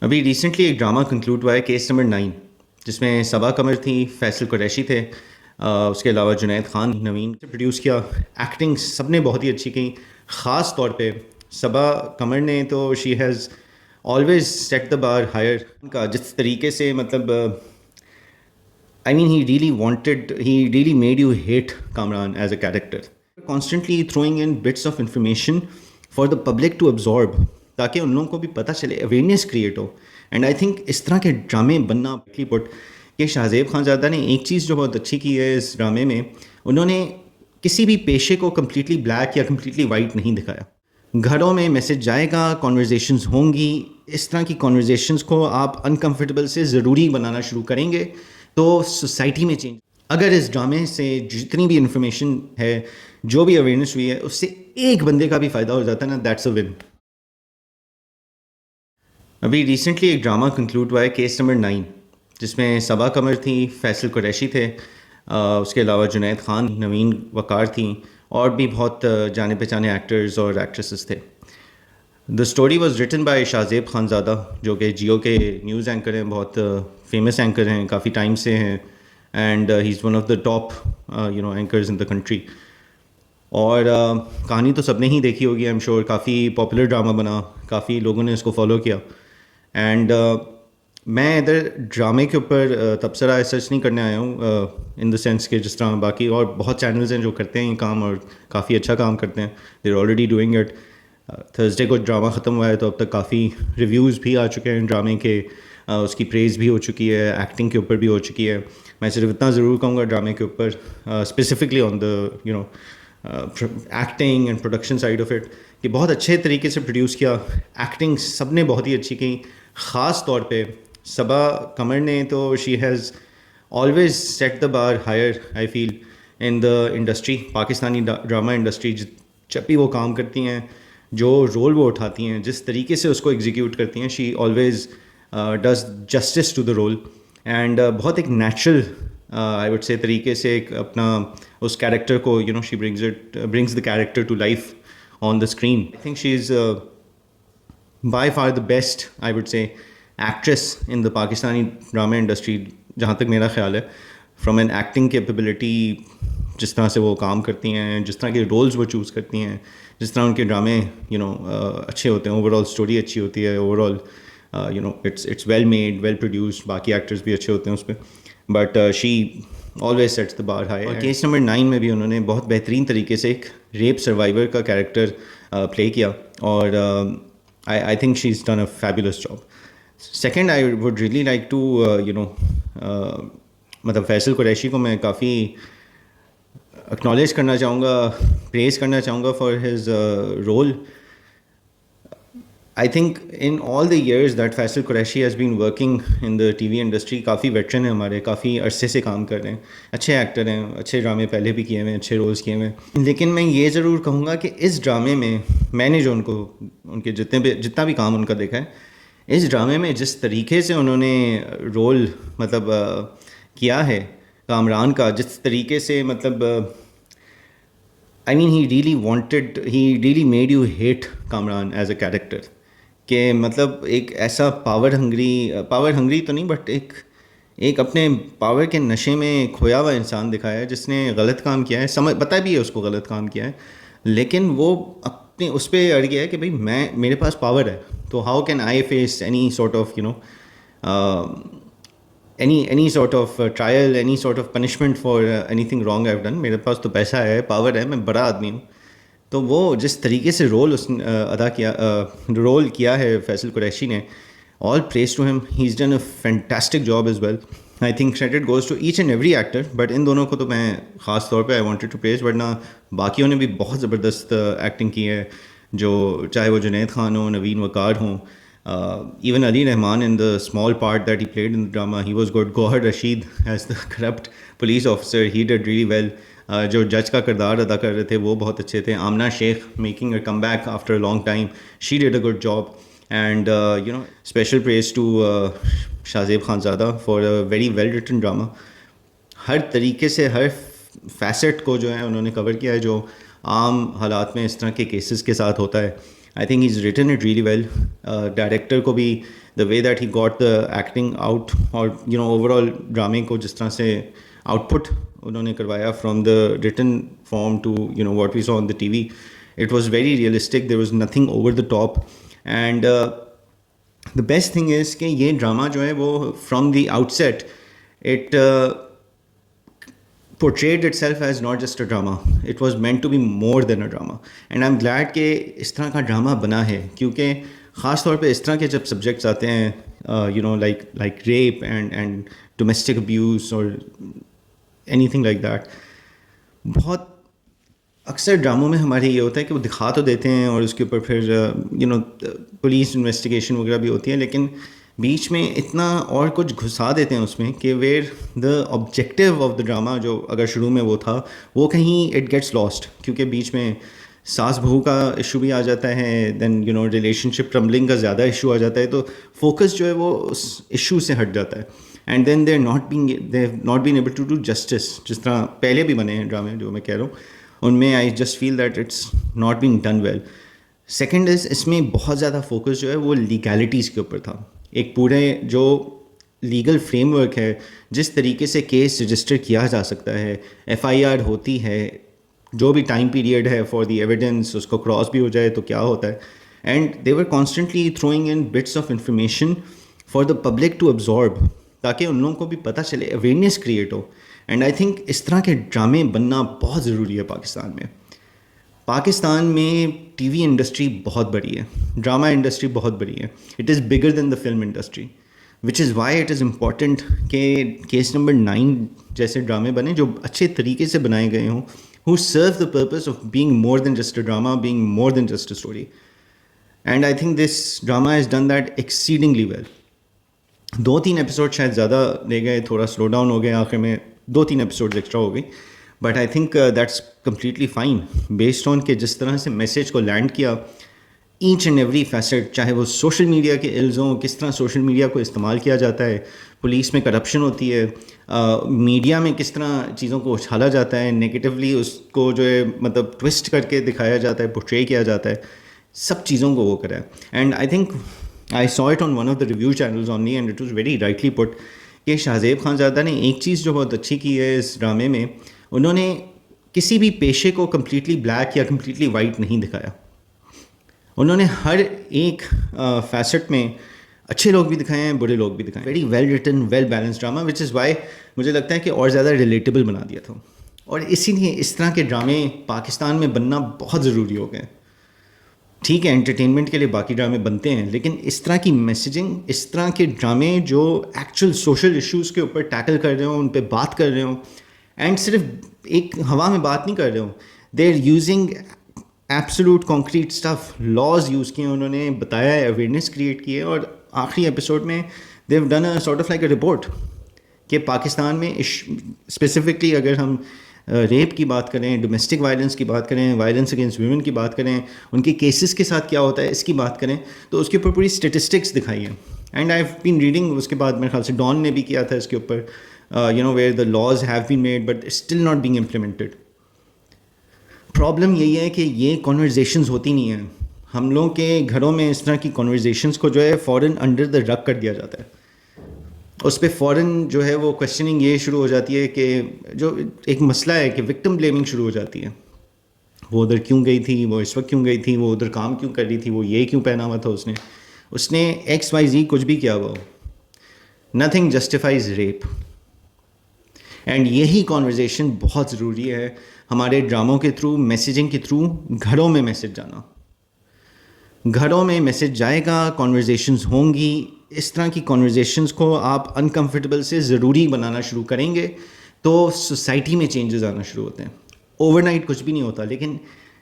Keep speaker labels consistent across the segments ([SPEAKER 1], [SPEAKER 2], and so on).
[SPEAKER 1] ابھی ریسنٹلی ایک drama conclude ہوا ہے کیس نمبر 9، جس میں صبا قمر تھی، فیصل قریشی تھے، اس کے علاوہ جنید خان، نوین سے پروڈیوس کیا۔ ایکٹنگ سب نے بہت ہی اچھی کی، خاص طور پہ صبا قمر نے تو she has always set the bar higher کا، جس طریقے سے مطلب I mean he really made you hate Kamran as a character, constantly throwing in bits of information for the public to absorb، تاکہ ان لوگوں کو بھی پتہ چلے، اویئرنیس کریٹ ہو۔ اینڈ آئی تھنک اس طرح کے ڈرامے بننا پٹ کہ شاہزیب خان زادہ نے ایک چیز جو بہت اچھی کی ہے اس ڈرامے میں، انہوں نے کسی بھی پیشے کو کمپلیٹلی بلیک یا کمپلیٹلی وائٹ نہیں دکھایا۔ گھروں میں میسج جائے گا، کانورزیشنز ہوں گی، اس طرح کی کانورزیشنز کو آپ انکمفرٹیبل سے ضروری بنانا شروع کریں گے تو سوسائٹی میں چینج۔ اگر اس ڈرامے سے جتنی بھی انفارمیشن ہے، جو بھی اویئرنیس ہوئی ہے، اس سے ایک بندے کا بھی فائدہ ہو جاتا ہے نا، دیٹس اے ون۔ ابھی ریسنٹلی ایک ڈرامہ کنکلوڈ ہوا ہے کیس نمبر 9، جس میں صبا قمر تھی، فیصل قریشی تھے، اس کے علاوہ جنید خان، نوین وقار تھیں، اور بھی بہت جانے پہچانے ایکٹرز اور ایکٹریسز تھے۔ The story was written by Shahzeb Khanzada, جو کہ جیو کے نیوز اینکر ہیں، بہت فیمس اینکر ہیں، کافی ٹائم سے ہیں، and he is one of the top anchors in the country. اور کہانی تو سب نے ہی دیکھی ہوگی، I am sure, coffee popular drama بنا، کافی لوگوں نے اس کو فالو کیا۔ اینڈ میں ادھر ڈرامے کے اوپر تبصرہ سرچ نہیں کرنے آیا ہوں، ان دا سینس کہ جس طرح باقی اور بہت چینلز ہیں جو کرتے ہیں یہ کام اور کافی اچھا کام کرتے ہیں، they are already doing it. Thursday کو ڈرامہ ختم ہوا ہے تو اب تک کافی ریویوز بھی آ چکے ہیں ڈرامے کے، اس کی پریز بھی ہو چکی ہے، ایکٹنگ کے اوپر بھی ہو چکی ہے۔ میں صرف اتنا ضرور کہوں گا ڈرامے کے اوپر، specifically on the acting and production side of it, کہ بہت اچھے طریقے سے پروڈیوس کیا۔ ایکٹنگ سب نے بہت ہی اچھی کی، خاص طور پہ صبا قمر نے تو she has always set the bar higher I feel in the industry, Pakistani drama industry. جب بھی وہ کام کرتی ہیں، جو رول وہ اٹھاتی ہیں، جس طریقے سے اس کو ایگزیکیوٹ کرتی ہیں، she always does justice to the role, and بہت ایک نیچرل آئی وڈ سے طریقے سے ایک اپنا اس کیریکٹر کو she brings the character to life on the screen. I think she is by far the best I would say actress in the Pakistani drama industry, جہاں تک میرا خیال ہے، فرام این ایکٹنگ کیپیبلٹی، جس طرح سے وہ کام کرتی ہیں، جس طرح کے رولز وہ چوز کرتی ہیں، جس طرح ان کے ڈرامے اچھے ہوتے ہیں، اوور آل اسٹوری اچھی ہوتی ہے، overall it's well made, well produced, باقی ایکٹرز بھی اچھے ہوتے ہیں اس پہ، but she always sets the bar high. اور کیس نمبر 9 میں بھی انہوں نے بہت بہترین طریقے سے ایک ریپ سروائیور کا کیریکٹر پلے کیا، اور I think she is done a fabulous job. Second, I would really like to مطلب فیصل قریشی کو میں کافی اکنالج کرنا چاہوں گا، پریز کرنا چاہوں گا for his role. I think in all the years that Faisal Qureshi has been working in the T V industry, کافی veteran ہیں ہمارے، کافی عرصے سے کام کر رہے ہیں، اچھے ایکٹر ہیں، اچھے ڈرامے پہلے بھی کیے ہوئے ہیں، اچھے رولز کیے ہوئے ہیں۔ لیکن میں یہ ضرور کہوں گا کہ اس ڈرامے میں نے جو ان کے جتنا بھی کام ان کا دیکھا ہے، اس ڈرامے میں جس طریقے سے انہوں نے رول مطلب کیا ہے کامران کا، جس طریقے سے مطلب I mean he really made you hate Kamran as a character, کہ مطلب ایک ایسا پاور ہنگری تو نہیں، بٹ ایک اپنے پاور کے نشے میں کھویا ہوا انسان دکھایا ہے، جس نے غلط کام کیا ہے، پتہ بھی ہے اس کو غلط کام کیا ہے، لیکن وہ اپنے اس پہ اڑ گیا ہے کہ بھائی میرے پاس پاور ہے، تو how can I face any sort of any sort of trial, any sort of punishment for anything wrong I've done. میرے پاس تو پیسہ ہے، پاور ہے، میں بڑا آدمی ہوں۔ تو وہ جس طریقے سے رول کیا ہے فیصل قریشی نے، all praise to him, he's done a fantastic job as well. I think credit goes to each and every actor, but ان دونوں کو تو میں خاص طور پہ I wanted to praise، ورنہ باقیوں نے بھی بہت زبردست ایکٹنگ کی ہے، جو چاہے وہ جنید خان ہوں، نوین وقار ہوں، even Ali Rahman in the small part that he played in the drama, he was good. Gohar Rashid as the corrupt police officer, he did really well. جو جج کا کردار ادا کر رہے تھے وہ بہت اچھے تھے۔ Amna Sheikh making a come back after a long time, she did a good job, and special praise to Shahzeb Khanzada for a very well written drama. ہر طریقے سے ہر فیسٹ کو جو ہے انہوں نے کور کیا ہے، جو عام حالات میں اس طرح کے کیسز کے ساتھ ہوتا ہے۔ I think he is written it really well. Director کو بھی the way that he got the acting out, or overall ڈرامے کو جس طرح سے آؤٹ پٹ انہوں نے کروایا from the written form to what we saw on the T V, it was very realistic, there was nothing over the top. And the best thing is کہ یہ ڈرامہ جو ہے وہ from the outset it portrayed itself as not just a drama. It was meant to be more than a drama. And I'm glad کہ اس طرح کا drama بنا ہے, کیونکہ خاص طور پہ اس طرح کے جب سبجیکٹس آتے ہیں like rape and domestic abuse or anything like that, بہت اکثر ڈراموں میں ہمارے یہ ہوتا ہے کہ وہ دکھا تو دیتے ہیں اور اس کے اوپر پھر پولیس انویسٹیگیشن وغیرہ بھی ہوتی ہے, لیکن بیچ میں اتنا اور کچھ گھسا دیتے ہیں اس میں کہ where the objective of the drama جو اگر شروع میں وہ تھا وہ کہیں اٹ گیٹس لاسٹ, کیونکہ بیچ میں ساس بہو کا ایشو بھی آ جاتا ہے, دین ریلیشن شپ ٹرمبلنگ کا زیادہ ایشو آ جاتا ہے, تو فوکس جو ہے وہ اس ایشو سے ہٹ جاتا ہے. And then they not been able to do justice, جس طرح پہلے بھی بنے ہیں ڈرامے جو میں کہہ رہا ہوں, ان میں I just feel that it's not being done well. Second is اس میں بہت زیادہ فوکس جو ہے وہ لیگیلٹیز کے اوپر تھا. ایک پورے جو لیگل فریم ورک ہے, جس طریقے سے کیس رجسٹر کیا جا سکتا ہے, ایف آئی آر ہوتی ہے, جو بھی ٹائم پیریڈ ہے فار دی ایویڈنس اس کو کراس بھی ہو جائے تو کیا ہوتا ہے. And they were constantly throwing in bits of information for the public to absorb, تاکہ ان لوگوں کو بھی پتہ چلے, اویئرنیس کریٹ ہو. اینڈ آئی تھنک اس طرح کے ڈرامے بننا بہت ضروری ہے پاکستان میں. پاکستان میں ٹی وی انڈسٹری بہت بڑی ہے, ڈرامہ انڈسٹری بہت بڑی ہے. It is bigger than the film industry, which is why it is important کہ کیس نمبر 9 جیسے ڈرامے بنے جو اچھے طریقے سے بنائے گئے ہوں, who serve the purpose of being more than just a drama, being more than just a story. And I think this drama has done that exceedingly well. 2-3 episode شاید زیادہ لے گئے, تھوڑا سلو ڈاؤن ہو گیا, آخر میں 2-3 ایپیسوڈز ایکسٹرا ہو گئی, but I think that's completely fine based on کہ جس طرح سے میسیج کو لینڈ کیا ایچ اینڈ ایوری فیسٹ, چاہے وہ سوشل میڈیا کے الز ہوں, کس طرح سوشل میڈیا کو استعمال کیا جاتا ہے, پولیس میں کرپشن ہوتی ہے, میڈیا میں کس طرح چیزوں کو اچھالا جاتا ہے نگیٹیولی, اس کو جو ہے مطلب ٹوسٹ کر کے دکھایا جاتا ہے, پورٹرے کیا جاتا ہے, سب چیزوں کو وہ کرا ہے. And I think I saw it on one of the review channels only and it was very rightly put کہ شاہزیب خانزادہ نے ایک چیز جو بہت اچھی کی ہے اس ڈرامے میں, انہوں نے کسی بھی پیشے کو کمپلیٹلی بلیک یا کمپلیٹلی وائٹ نہیں دکھایا. انہوں نے ہر ایک فیسٹ میں اچھے لوگ بھی دکھائے ہیں, برے لوگ بھی دکھائے. Very well written, well balance drama, which is why مجھے لگتا ہے کہ اور زیادہ ریلیٹیبل بنا دیا تھا. اور اسی لیے اس طرح کے ڈرامے پاکستان میں بننا بہت ضروری ہو گئے. ٹھیک ہے انٹرٹینمنٹ کے لیے باقی ڈرامے بنتے ہیں, لیکن اس طرح کی میسیجنگ, اس طرح کے ڈرامے جو ایکچوئل سوشل ایشوز کے اوپر ٹیکل کر رہے ہوں, ان پہ بات کر رہے ہوں, اینڈ صرف ایک ہوا میں بات نہیں کر رہے ہوں, they are using absolute concrete stuff, laws use کیے انہوں نے, بتایا ہے, اویئرنیس کریٹ کی ہے, اور آخری ایپیسوڈ میں they have done a sort of like a report کہ پاکستان میں اسپیسیفکلی اگر ہم ریپ کی بات کریں, ڈومیسٹک وائلنس کی بات کریں, وائلنس اگینسٹ ویمن کی بات کریں, ان کے کیسز کے ساتھ کیا ہوتا ہے اس کی بات کریں, تو اس کے اوپر پوری اسٹیٹسٹکس دکھائی ہیں. And I have been reading, اس کے بعد میرے خیال سے ڈان نے بھی کیا تھا اس کے اوپر, where the laws have been made but still not being implemented. Problem یہی ہے کہ یہ کانورزیشنز ہوتی نہیں ہیں. ہم لوگوں کے گھروں میں اس طرح کی کانورزیشنز کو جو ہے فوراً انڈر دا رگ کر دیا جاتا ہے. اس پہ فوراً جو ہے وہ کوشچننگ یہ شروع ہو جاتی ہے کہ جو ایک مسئلہ ہے کہ وکٹم بلیمنگ شروع ہو جاتی ہے. وہ ادھر کیوں گئی تھی, وہ اس وقت کیوں گئی تھی, وہ ادھر کام کیوں کر رہی تھی, وہ یہ کیوں پہنا ہوا تھا, اس نے ایکس وائی زی کچھ بھی کیا ہوا ہو. Nothing justifies rape. اینڈ یہی کانورزیشن بہت ضروری ہے ہمارے ڈراموں کے تھرو, میسیجنگ کے تھرو. گھروں میں میسیج جانا, گھروں میں میسیج جائے گا, کانورزیشنز ہوں گی. اس طرح کی کانورزیشنز کو آپ انکمفرٹیبل سے ضروری بنانا شروع کریں گے تو سوسائٹی میں چینجز آنا شروع ہوتے ہیں. اوور نائٹ کچھ بھی نہیں ہوتا, لیکن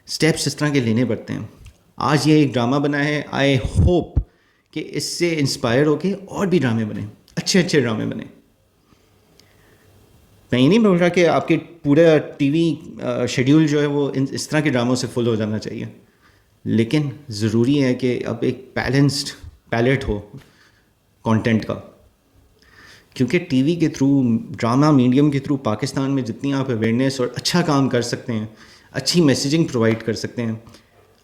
[SPEAKER 1] اسٹیپس اس طرح کے لینے پڑتے ہیں. آج یہ ایک ڈرامہ بنا ہے, آئی ہوپ کہ اس سے انسپائر ہو کے اور بھی ڈرامے بنیں, اچھے اچھے ڈرامے بنیں. میں یہ نہیں بول رہا کہ آپ کے پورا ٹی وی شیڈیول جو ہے وہ اس طرح کے ڈراموں سے فل ہو جانا چاہیے, لیکن ضروری ہے کہ اب ایک بیلنسڈ پیلیٹ ہو کانٹینٹ کا. کیونکہ ٹی وی کے تھرو, ڈرامہ میڈیم کے تھرو پاکستان میں جتنی آپ اویئرنیس اور اچھا کام کر سکتے ہیں, اچھی میسیجنگ پرووائڈ کر سکتے ہیں,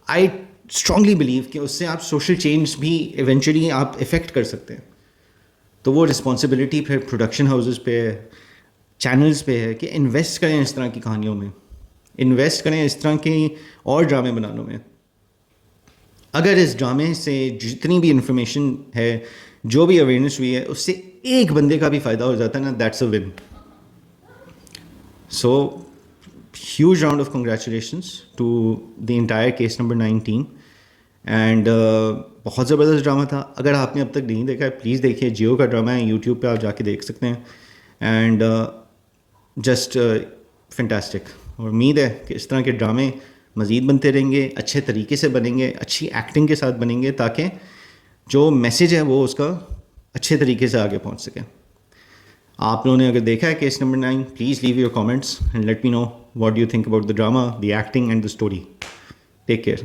[SPEAKER 1] آئی اسٹرانگلی بلیو کہ اس سے آپ سوشل چینج بھی ایونچولی آپ افیکٹ کر سکتے ہیں. تو وہ رسپانسبلٹی پھر پروڈکشن ہاؤسز پہ ہے, چینلز پہ ہے کہ انویسٹ کریں اس طرح کی کہانیوں میں, انویسٹ کریں اس طرح کے اور ڈرامے بنانے میں. اگر اس ڈرامے سے جتنی بھی انفارمیشن ہے, جو بھی اویئرنیس ہوئی ہے, اس سے ایک بندے کا بھی فائدہ ہو جاتا ہے نا, that's A one. So huge round of congratulations to the entire case number 19. اینڈ بہت زبردست ڈرامہ تھا. اگر آپ نے اب تک نہیں دیکھا ہے پلیز دیکھیے, جیو کا ڈرامہ ہے, یوٹیوب پہ آپ جا کے دیکھ سکتے ہیں. And just fantastic. اور امید ہے کہ اس طرح کے ڈرامے مزید بنتے رہیں گے, اچھے طریقے سے بنیں گے, اچھی ایکٹنگ کے ساتھ بنیں گے, تاکہ جو میسیج ہے وہ اس کا اچھے طریقے سے آگے پہنچ سکے. آپ لوگوں نے اگر دیکھا ہے case number 9, please leave your comments and let me know what do you think about the drama, the acting and the story. Take care.